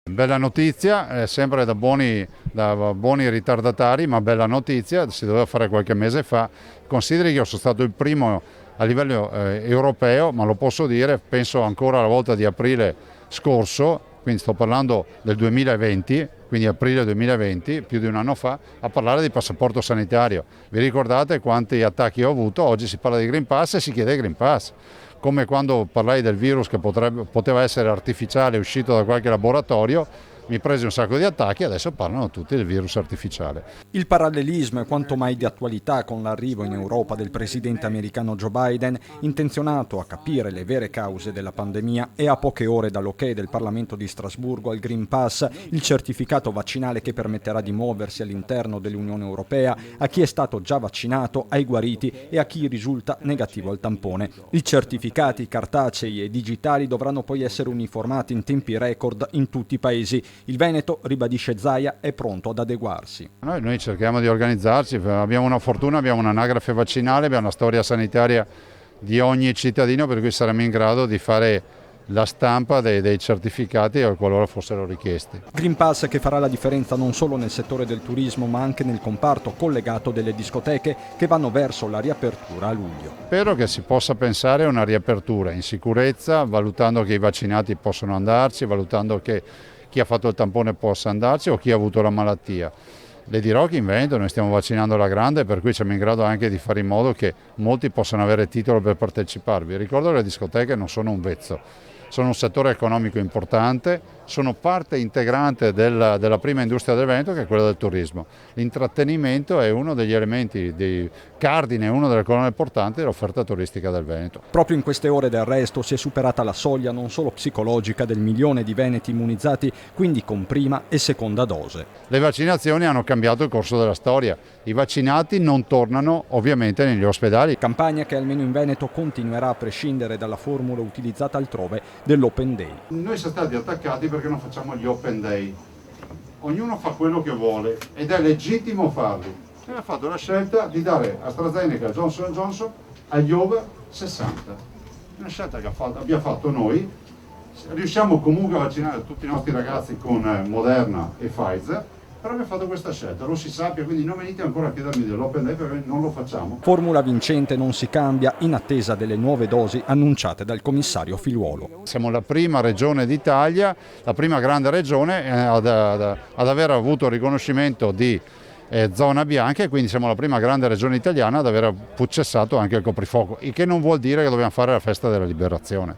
Bella notizia, sempre da buoni ritardatari, ma bella notizia, si doveva fare qualche mese fa. Consideri che io sono stato il primo a livello europeo, ma lo posso dire, penso ancora alla volta di aprile scorso, quindi sto parlando del 2020, quindi aprile 2020, più di un anno fa, a parlare di passaporto sanitario. Vi ricordate quanti attacchi ho avuto? Oggi si parla di Green Pass e si chiede Green Pass. Come quando parlai del virus che poteva essere artificiale, uscito da qualche laboratorio, mi presi un sacco di attacchi, adesso parlano tutti del virus artificiale. Il parallelismo è quanto mai di attualità con l'arrivo in Europa del presidente americano Joe Biden, intenzionato a capire le vere cause della pandemia, e a poche ore dall'ok del Parlamento di Strasburgo al Green Pass, il certificato vaccinale che permetterà di muoversi all'interno dell'Unione Europea a chi è stato già vaccinato, ai guariti e a chi risulta negativo al tampone. I certificati cartacei e digitali dovranno poi essere uniformati in tempi record in tutti i paesi. Il Veneto, ribadisce Zaia, è pronto ad adeguarsi. Noi cerchiamo di organizzarci, abbiamo una fortuna, abbiamo un'anagrafe vaccinale, abbiamo una storia sanitaria di ogni cittadino, per cui saremo in grado di fare la stampa dei certificati qualora fossero richiesti. Green Pass che farà la differenza non solo nel settore del turismo ma anche nel comparto collegato delle discoteche che vanno verso la riapertura a luglio. Spero che si possa pensare a una riapertura in sicurezza, valutando che i vaccinati possono andarci, valutando che chi ha fatto il tampone possa andarci o chi ha avuto la malattia. Le dirò che in Veneto noi stiamo vaccinando alla grande, per cui siamo in grado anche di fare in modo che molti possano avere titolo per partecipare. Vi ricordo che le discoteche non sono un vezzo, sono un settore economico importante, sono parte integrante della prima industria del Veneto, che è quella del turismo. L'intrattenimento è uno degli elementi di cardine, una delle colonne portanti dell'offerta turistica del Veneto. Proprio in queste ore del resto si è superata la soglia non solo psicologica del 1 milione di veneti immunizzati, quindi con prima e seconda dose. Le vaccinazioni hanno cambiato il corso della storia. I vaccinati non tornano ovviamente negli ospedali. Campagna che almeno in Veneto continuerà a prescindere dalla formula utilizzata altrove dell'Open Day. Noi siamo stati attaccati perché non facciamo gli Open Day. Ognuno fa quello che vuole ed è legittimo farli. Noi abbiamo fatto la scelta di dare AstraZeneca, Johnson & Johnson agli over 60. Una scelta che abbiamo fatto noi. Riusciamo comunque a vaccinare tutti i nostri ragazzi con Moderna e Pfizer, però abbiamo fatto questa scelta, lo si sappia, quindi non venite ancora a chiedermi dell'Open Day perché non lo facciamo. Formula vincente non si cambia in attesa delle nuove dosi annunciate dal commissario Figliuolo. Siamo la prima regione d'Italia, la prima grande regione ad aver avuto riconoscimento di zona bianca, e quindi siamo la prima grande regione italiana ad aver cessato anche il coprifuoco, il che non vuol dire che dobbiamo fare la festa della liberazione.